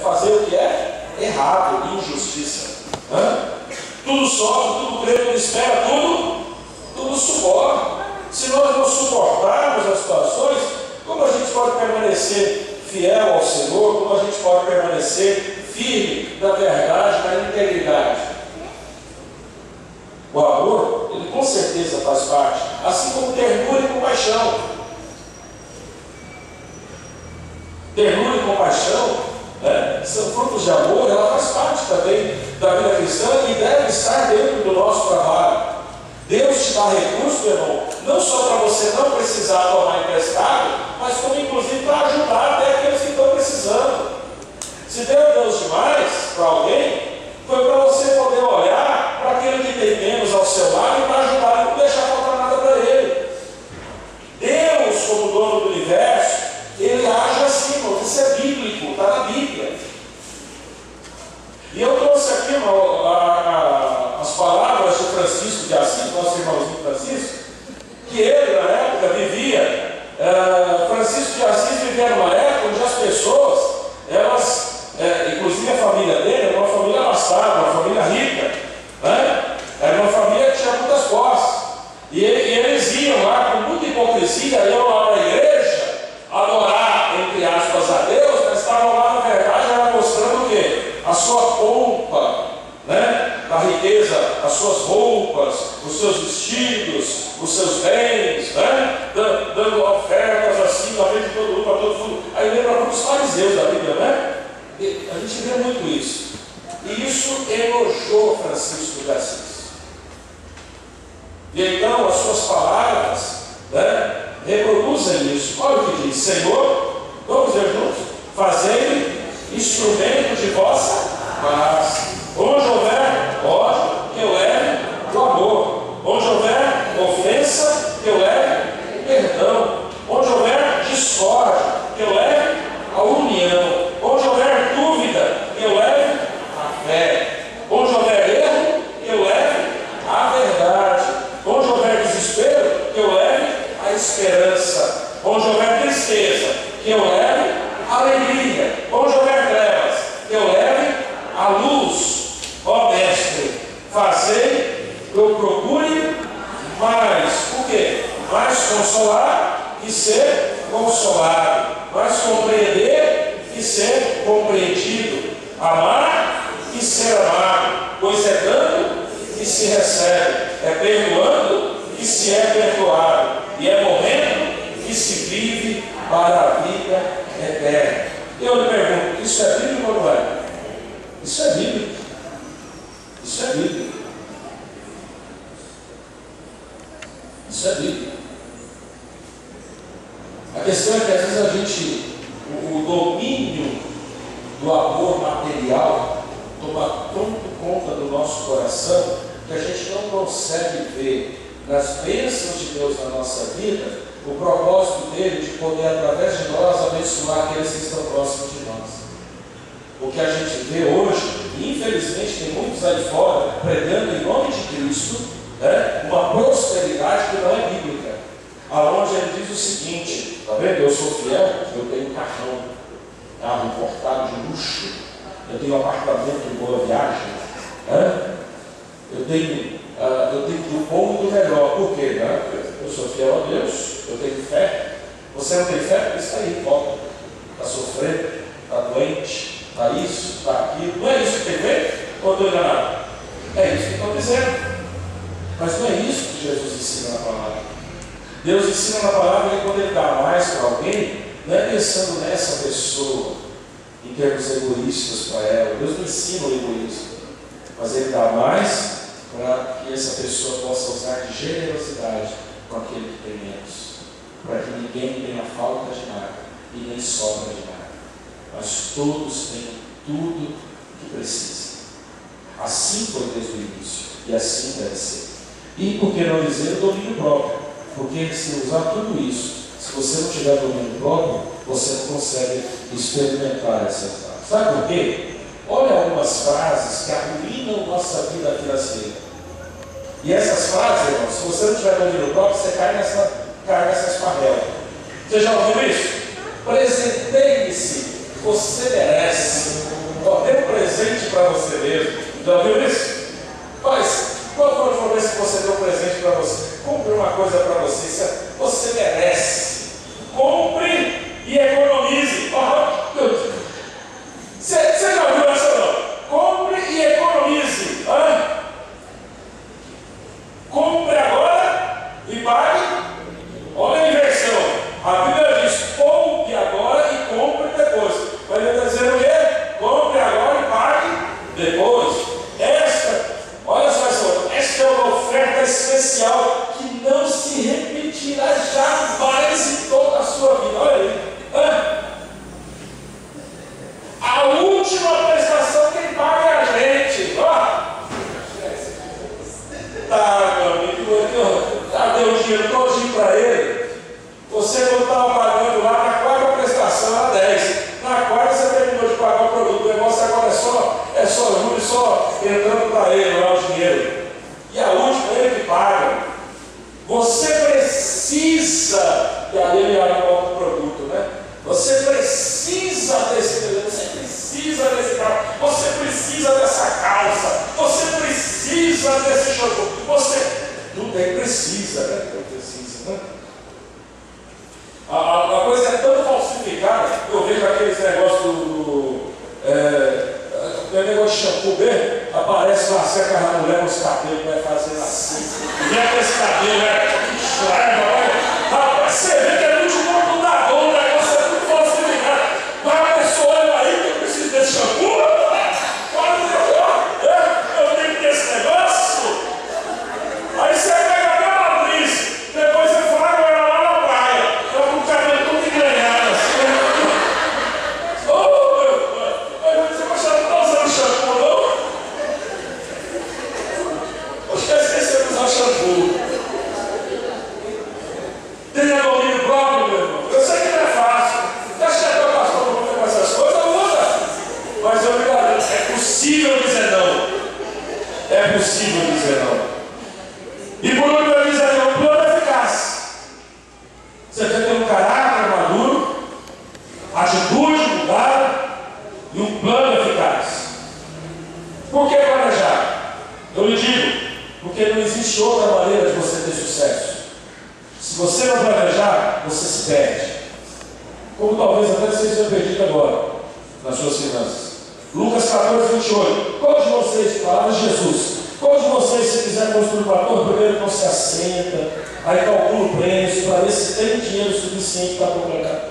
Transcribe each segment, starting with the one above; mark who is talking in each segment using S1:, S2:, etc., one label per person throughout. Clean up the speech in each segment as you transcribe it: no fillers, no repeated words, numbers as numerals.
S1: fazer o que é errado, injustiça. Tudo sofre, tudo crê, tudo espera, tudo suporta. Se nós não suportarmos as situações, como a gente pode permanecer fiel ao Senhor, como a gente pode permanecer firme na verdade, na integridade? O amor, ele com certeza faz parte, assim como ternura e compaixão. Ternura e compaixão, são frutos de amor, ela faz parte também da vida cristã e deve estar dentro do nosso trabalho. Deus te dá recurso, meu irmão, não só para você não precisar tomar emprestado, mas como inclusive para ajudar até aqueles que estão precisando. Se deu Deus demais para alguém, foi para você poder olhar para aquele que tem menos ao seu lado e para ajudar e não deixar faltar nada para ele. Deus, como dono do universo, ele age assim, irmão. Isso é bíblico, está na Bíblia. E eu trouxe aqui, irmão, as palavras de Francisco de Assis, nosso irmãozinho Francisco, que ele, na época, vivia. Francisco de Assis vivia numa época onde as pessoas, elas, inclusive a família dele, era uma família abastada, uma família rica, era uma família que tinha muitas posses. E eles iam lá com muita hipocrisia, iam lá para a igreja, adorar, entre aspas, a Deus, mas estavam lá, na verdade, era mostrando o quê? A sua pompa, da riqueza, as suas roupas, os seus vestidos, os seus bens, dando ofertas assim, na frente de todo mundo, para todo mundo. Aí lembra muitos fariseus da Bíblia, A gente vê muito isso. E isso elogiou Francisco de Assis. E então as suas palavras reproduzem isso. Olha o que diz: Senhor, vamos ver juntos, fazei instrumento de vossa paz. Onde houver ódio, que eu leve o amor. Onde houver ofensa, que eu leve o perdão. Onde houver discórdia, que eu leve a união. Onde houver dúvida, que eu leve a fé. Onde houver erro, que eu leve a verdade. Onde houver desespero, que eu leve a esperança. Onde houver tristeza, que eu leve a alegria. Onde houver trevas, que eu leve a luz. Ó Mestre, fazei que eu procure mais. O quê? Mais consolar que ser consolado. Mais compreender que ser compreendido. Amar que ser amado. Pois é dando que se recebe. É perdoando que se é perdoado. E é morrendo que se vive para a vida eterna. Eu lhe pergunto, isso é bíblico ou não é? Isso é bíblico. Isso é bíblico. Isso é bíblico. A questão é que às vezes a gente, o domínio do amor material toma tanto conta do nosso coração que a gente não consegue ver nas bênçãos de Deus na nossa vida o propósito dele de poder, através de nós, abençoar aqueles que estão próximos de nós. O que a gente vê hoje, e infelizmente tem muitos aí fora pregando em nome de Cristo, uma prosperidade que não é bíblica, aonde ele diz o seguinte: está vendo? Eu sou fiel, eu tenho carro importado de luxo, eu tenho apartamento de boa viagem, eu tenho do bom e do melhor. Por quê? Eu sou fiel a Deus, eu tenho fé. Você não tem fé? Isso aí, volta. Está sofrendo, está doente, está isso, está aquilo. Não é isso que tem feito? Ou estou enganado? É isso que estou dizendo. Mas não é isso que Jesus ensina na palavra. Deus ensina na palavra que quando Ele dá mais para alguém, não é pensando nessa pessoa, em termos egoístas para ela. Deus não ensina o egoísmo, mas Ele dá mais para que essa pessoa possa usar de generosidade com aquele que tem menos, para que ninguém tenha falta de nada e nem sobra de nada, mas todos tenham tudo que precisam. Assim foi desde o início, e assim deve ser. E por que não dizer o domínio próprio? Porque se usar tudo isso, se você não tiver domínio próprio, você não consegue experimentar essa frase. Sabe por quê? Olha algumas frases que arruinam nossa vida financeira. E essas frases, irmão, se você não tiver domínio próprio, você cai nessa esparrela. Você já ouviu isso? Presenteie-se, você merece. mesmo. Já viu isso? Mas, qual foi a última vez que você deu um presente para você? Compre uma coisa para você, você merece. Compre e economize. Você já ouviu essa não? Compre e economize. Compre agora e pague. Olha a inversão. A Bíblia diz: poupe agora e compre depois. Mas ele está dizendo o quê? Compre agora e pague depois. Olha só essa é uma oferta especial que não se repetirá jamais em toda a sua vida. Olha aí. A última prestação quem paga é a gente. Tá, meu amigo, deu o dinheiro todinho para ele. Você quando estava pagando lá, na quarta prestação era 10. Na quarta você terminou de pagar o produto. O negócio agora é só juros, só entrando para ele lá o dinheiro. E a última ele que paga. Você precisa, e aí ele abre o produto, né? Você precisa desse presente, você precisa desse carro, você precisa dessa calça, você precisa desse shampoo, não tem precisa, né? Não precisa, né? A coisa é tão falsificada, eu vejo aqueles negócios negócio de shampoo mesmo, aparece uma seca da mulher com os cabelos, vai fazendo assim, e é com esse cabelo, que estraga, você vê que é muito corpo da boa, o negócio é muito falsificado. Mas a pessoa olha aí que eu preciso desse shampoo, eu tenho que ter esse negócio. Aí você pega a mesma atriz, depois você fala, vai lá na praia, tá com o cabelo todo engrenhado assim. Você não está usando shampoo, não? Acho que eu esqueci de usar shampoo. Tenha domínio próprio, meu irmão. Eu sei que não é fácil. Acho que até o pastor não com essas coisas, muda. Mas eu me garanto, é possível dizer não. É possível dizer não. E por último, eu dizer não, o plano é eficaz. Você tem que ter um caráter maduro, atitude mudada e um plano eficaz. Por que planejar? Eu lhe digo, porque não existe outra maneira de você ter sucesso. Se você não planejar, você se perde. Como talvez até você esteja perdido agora, nas suas finanças. Lucas 14, 28. Qual de vocês, palavras de Jesus, qual de vocês, se quiser construir uma torre, primeiro não se assenta, aí calcula o preço, para ver se tem dinheiro suficiente para completar?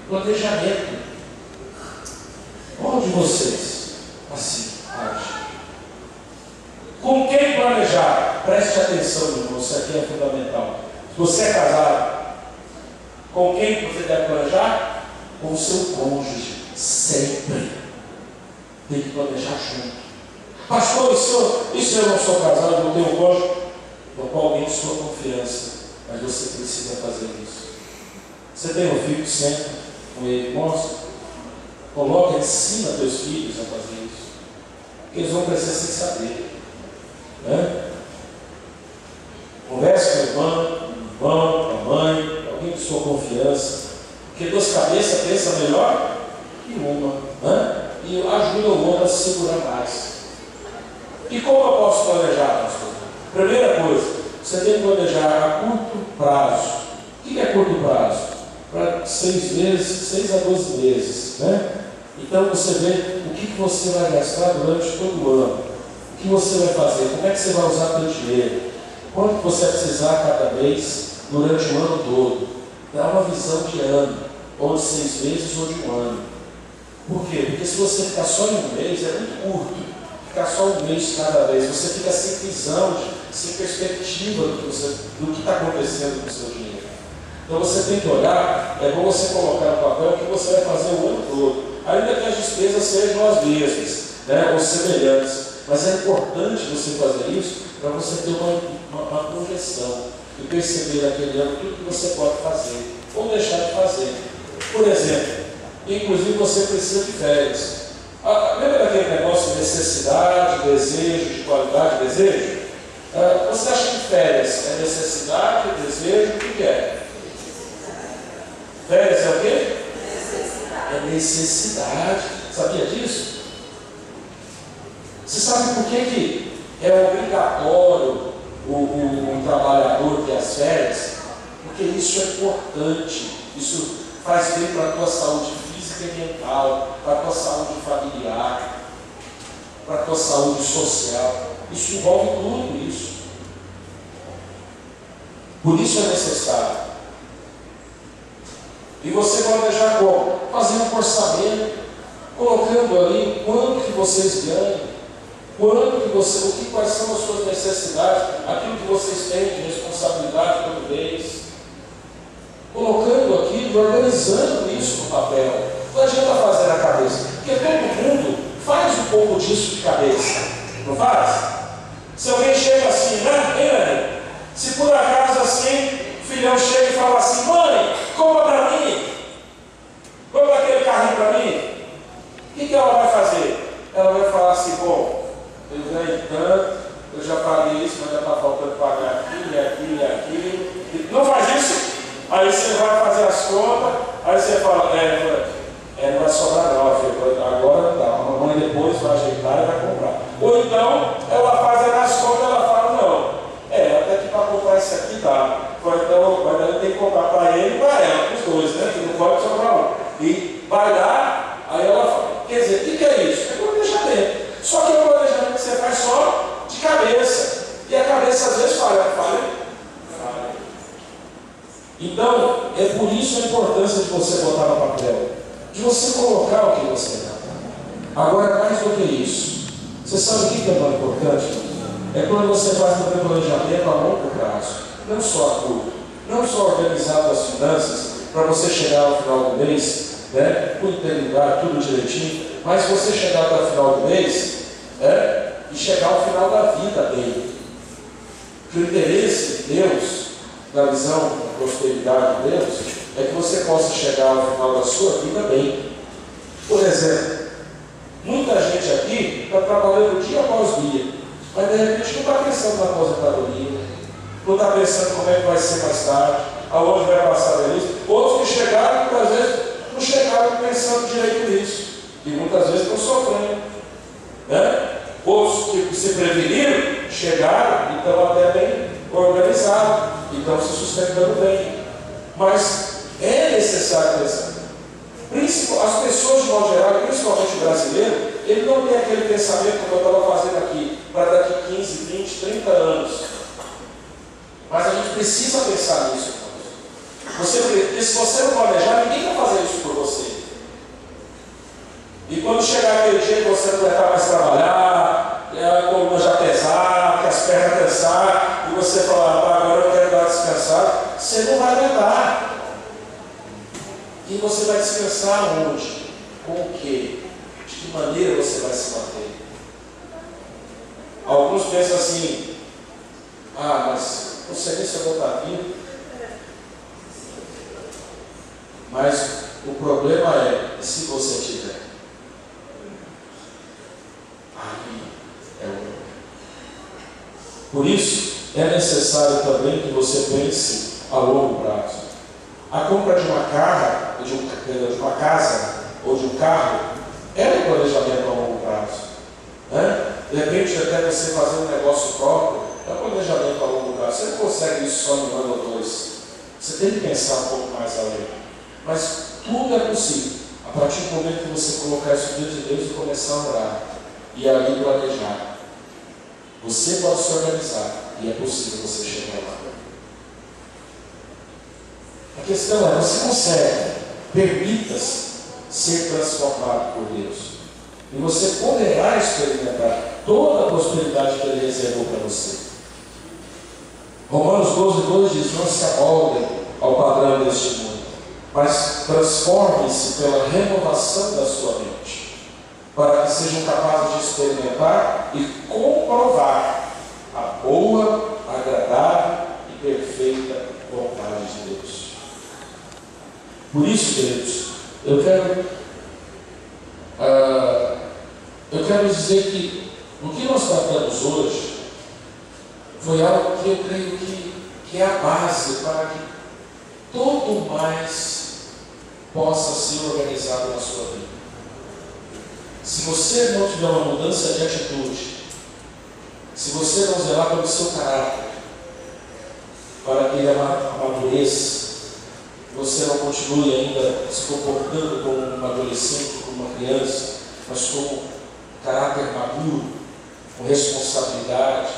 S1: Planejamento. Qual de vocês, assim, age? Com quem planejar? Preste atenção, meu irmão, isso aqui é fundamental. Se você é casado, com quem você deve planejar? Com o seu cônjuge, sempre. Tem que planejar junto. Pastor, e se eu não sou casado, não tenho cônjuge? Vou com alguém de sua confiança, mas você precisa fazer isso. Você tem um filho, senta com ele, mostra, coloca, ensina teus filhos a fazer isso, porque eles vão crescer sem saber. Converse com o irmão, com a mãe, alguém de sua confiança, porque duas cabeças pensam melhor que uma, e ajuda o outro a se segurar mais. E como eu posso planejar, pastor? Primeira coisa, você tem que planejar a curto prazo. O que é curto prazo? Para 6 meses, 6 a 12 meses, né? Então você vê o que você vai gastar durante todo o ano, o que você vai fazer, como é que você vai usar seu dinheiro, quanto você vai precisar cada mês durante o ano todo. Dá uma visão de ano, ou de 6 meses ou de um ano. Por quê? Porque se você ficar só em um mês, é muito curto. Ficar só um mês cada vez, você fica sem visão, sem perspectiva do que está acontecendo com o seu dinheiro. Então você tem que olhar, é bom você colocar no papel o que você vai fazer o ano todo. Ainda que as despesas sejam as mesmas, né, ou semelhantes. Mas é importante você fazer isso para você ter uma projeção e perceber naquele ano tudo que você pode fazer ou deixar de fazer. Por exemplo, inclusive você precisa de férias. Lembra daquele negócio de necessidade, desejo, de qualidade, desejo? Você acha que férias é necessidade, desejo, o que é? Férias é o quê? É necessidade. Sabia disso? sabe por que é obrigatório o trabalhador ter as férias? Porque isso é importante, isso faz bem para a tua saúde física e mental, para a tua saúde familiar, para a tua saúde social. Isso envolve tudo isso. Por isso é necessário. E você planejar como? Fazendo um orçamento, colocando ali quanto que vocês ganham, quais são as suas necessidades, aquilo que vocês têm de responsabilidade todo mês. Colocando aquilo, organizando isso no papel. Não adianta fazer na cabeça, porque todo mundo faz um pouco disso de cabeça, não faz? Se alguém chega assim, né? Se por acaso assim, o filhão chega e fala assim: mãe, compra para mim, compra aquele carrinho para mim, o que ela vai fazer? Ela vai falar assim: bom, eu ganhei tanto, eu já paguei isso, mas já está faltando pagar aquilo e aquilo e aquilo. Não faz isso? Aí você vai fazer as contas, aí você fala: não vai sobrar não, filho, agora não dá, a mamãe depois vai ajeitar e vai comprar. Ou então, ela faz as contas, ela fala: não, até que para comprar isso aqui dá. Então, vai ter que comprar para ele e para ela, os dois, né? Que não pode sobrar um. E vai lá, aí ela fala: quer dizer, o que é isso? É planejamento. Só que é um planejamento que você faz só de cabeça. E a cabeça às vezes falha. Então, é por isso a importância de você botar no papel, de você colocar o que você dá. Agora, mais do que isso, você sabe o que é tão importante? É quando você faz também planejamento a longo prazo, não só a curto, não só organizar as finanças para você chegar ao final do mês, né, com integridade, tudo direitinho, mas você chegar até o final do mês, e chegar ao final da vida dele. Que o interesse de Deus, na visão da prosperidade de Deus, é que você possa chegar ao final da sua vida bem. Por exemplo, muita gente aqui está trabalhando dia após dia, mas de repente não está pensando na aposentadoria, não está pensando como é que vai ser mais tarde, aonde vai passar a velhice. Outros que chegaram, muitas vezes, não chegaram pensando direito nisso, e muitas vezes estão sofrendo, né? Outros que se preveniram, chegaram e estão até bem organizados, e estão se sustentando bem. Mas é necessário pensar. As pessoas, de modo geral, principalmente o brasileiro, ele não tem aquele pensamento como eu estava fazendo aqui, para daqui 15, 20, 30 anos. Mas a gente precisa pensar nisso. Porque se você não planejar, ninguém vai fazer isso por você. E quando chegar aquele dia que você não vai estar mais trabalhar, a coluna já pesar, que as pernas cansar, e você falar: agora eu quero dar descansar, você não vai aguentar. E você vai descansar onde? Com o quê? De que maneira você vai se manter? Alguns pensam assim: mas não sei nem se eu vou estar vivo. Mas o problema é, se você tiver. Por isso, é necessário também que você pense a longo prazo. A compra de uma casa ou de um carro é um planejamento a longo prazo, né? De repente, até você fazer um negócio próprio é um planejamento a longo prazo. Você não consegue isso só em um ano ou dois. Você tem que pensar um pouco mais além. Mas tudo é possível a partir do momento que você colocar isso diante de Deus e começar a orar e ali planejar. Você pode se organizar e é possível você chegar lá. A questão é: você consegue, permita-se ser transformado por Deus. E você poderá experimentar toda a prosperidade que Ele reservou para você. Romanos 12:2 diz: não se amoldem ao padrão deste mundo, mas transformem-se pela renovação da sua mente, para que sejam capazes de experimentar e comprovar a boa, agradável e perfeita vontade de Deus. Por isso, queridos, eu quero dizer que o que nós tratamos hoje foi algo que eu creio que é a base para que todo mais possa ser organizado na sua vida. Se você não tiver uma mudança de atitude, se você não zelar pelo seu caráter, para que ele amadureça, você não continue ainda se comportando como um adolescente, como uma criança, mas com caráter maduro, com responsabilidade,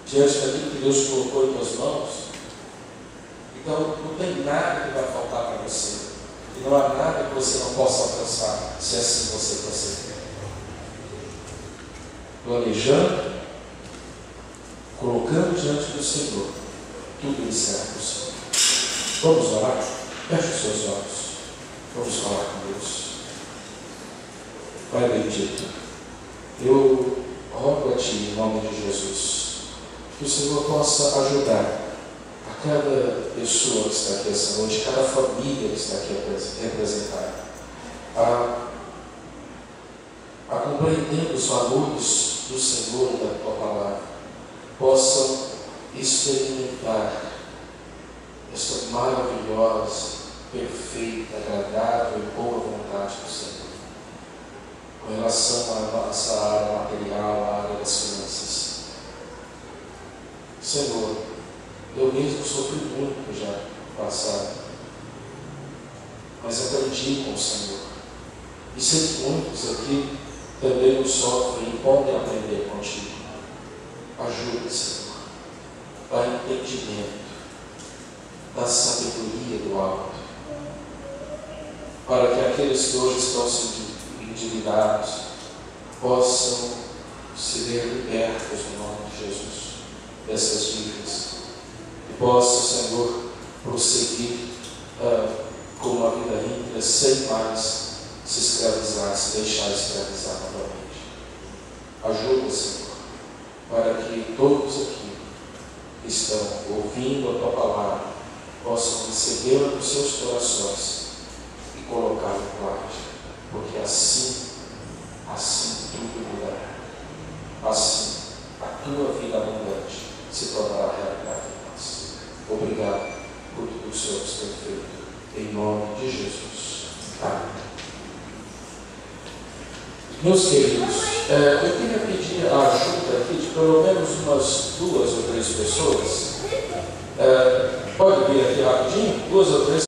S1: diante daquilo que Deus colocou em tuas mãos, então não tem nada que vai faltar para você. E não há nada que você não possa alcançar, se assim você proceder. Planejando, colocando diante do Senhor, tudo lhe será possível. Vamos orar? Feche os seus olhos. Vamos falar com Deus. Pai bendito, eu rogo a Ti, em nome de Jesus, que o Senhor possa ajudar a cada pessoa que está aqui essa noite, cada família que está aqui representada, a compreender os valores do Senhor e da Tua palavra, possam experimentar esta maravilhosa, perfeita, agradável e boa vontade do Senhor com relação à nossa área material, à área das finanças. Senhor, eu mesmo sofri muito já no passado, mas aprendi com o Senhor. E sei que muitos aqui também o sofrem e podem aprender contigo. Ajuda, Senhor, dá entendimento, dá sabedoria do alto, para que aqueles que hoje estão se endividados possam se ver libertos no nome de Jesus dessas dívidas e possam, Senhor, prosseguir com uma vida íntegra sem mais se escravizar, se deixar escravizar novamente. Ajuda, Senhor, para que todos aqui que estão ouvindo a Tua palavra possam recebê-la nos seus corações e colocá-la em prática, porque assim tudo mudará. Assim a Tua vida abundante se tornará realidade em nós. Obrigado por tudo que o Senhor nos tem feito. Em nome de Jesus. Amém. Meus queridos, eu queria pedir a ajuda aqui de pelo menos umas 2 ou 3 pessoas. Pode vir aqui rapidinho? 2 ou 3